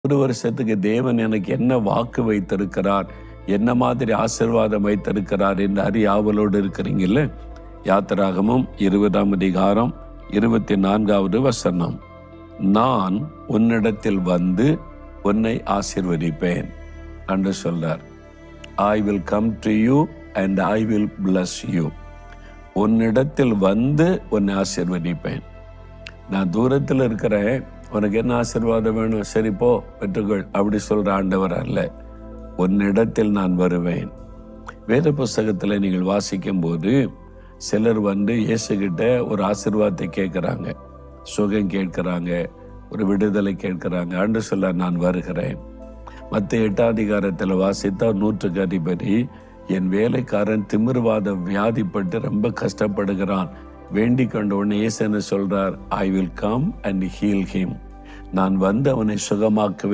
ஒரு வருஷத்துக்கு தேவன் எனக்கு என்ன வாக்கு வைத்திருக்கிறார், என்ன மாதிரி ஆசீர்வாதம் வைத்திருக்கிறார் என்று அறிய ஆவலோடு இருக்கிறீங்கல்ல. யாத்திராகமம் 20ஆம் அதிகாரம் 24வது வசனம். நான் உன்னிடத்தில் வந்து உன்னை ஆசீர்வதிப்பேன் என்று சொல்றார். I will come to you and I will bless you. உன்னிடத்தில் வந்து உன்னை ஆசீர்வதிப்பேன். நான் தூரத்தில் இருக்கிறேன், உனக்கு என்ன ஆசீர்வாதம் வேணும், சரி போ பெற்றுக்கொள் அப்படி சொல்ற ஆண்டவர் அல்ல. உன்னிடத்தில் நான் வருவேன். வேத புஸ்தகத்தில் நீங்கள் வாசிக்கும் போது சிலர் வந்து இயேசுகிட்ட ஒரு ஆசீர்வாதத்தை கேட்கிறாங்க, சுகம் கேட்கிறாங்க, ஒரு விடுதலை கேட்கிறாங்க. ஆண்டு சொல்ல நான் வருகிறேன். மத்த 8ஆம் அதிகாரத்தில் வாசித்தா 100க்கு அதிபதி, என் வேலைக்காரன் திமிர்வாத வியாதிப்பட்டு ரொம்ப கஷ்டப்படுகிறான், வேண்டிக் கொண்ட உடனே இயேசு என்ன சொல்றார், I will come and heal him. நான் வந்து அவனை சுகமாக்குவேன்.